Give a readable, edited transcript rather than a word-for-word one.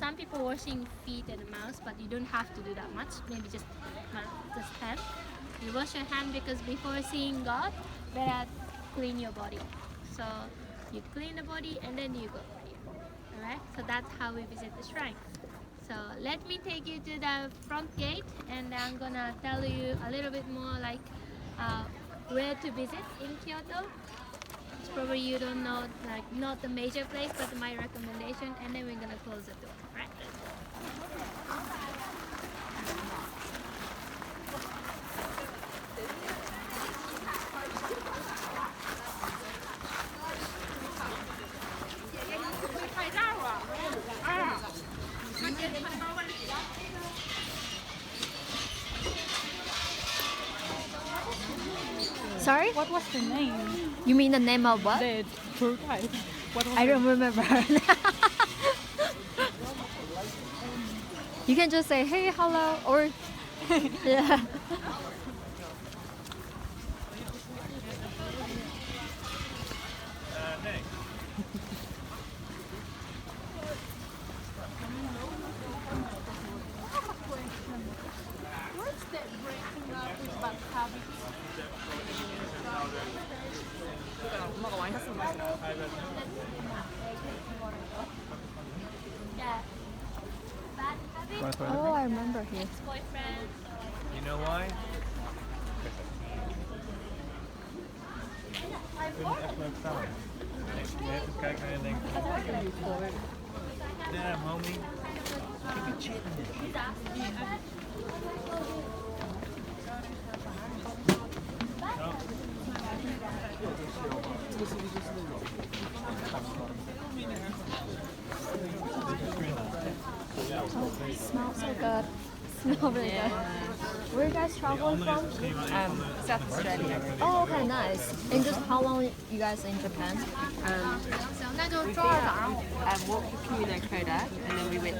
some people washing feet and mouth, but you don't have to do that much. Maybe just hand. You wash your hand because before seeing God, better clean your body. So you clean the body and then you go here. Alright, so that's how we visit the shrine. So let me take you to the front gate, and I'm gonna tell you a little bit more like where to visit in Kyoto. It's probably you don't know, like not the major place, but my recommendation, and then we're gonna close the door, right? Sorry? What was the name? You mean the name of what? The tour guide. What was I don't remember. You can just say, hey, hello, or yeah. What's that breaking up with bad habits? Yeah. Oh, I remember here. Boyfriend. You know why? Je hebt het kijken en denkt, damn homie, you be cheating. Oh, it smells so good. Smell really good. Where you guys traveling from? South Australia. Oh, okay, nice. And just how long you guys in Japan? We walked to Communicator and then we went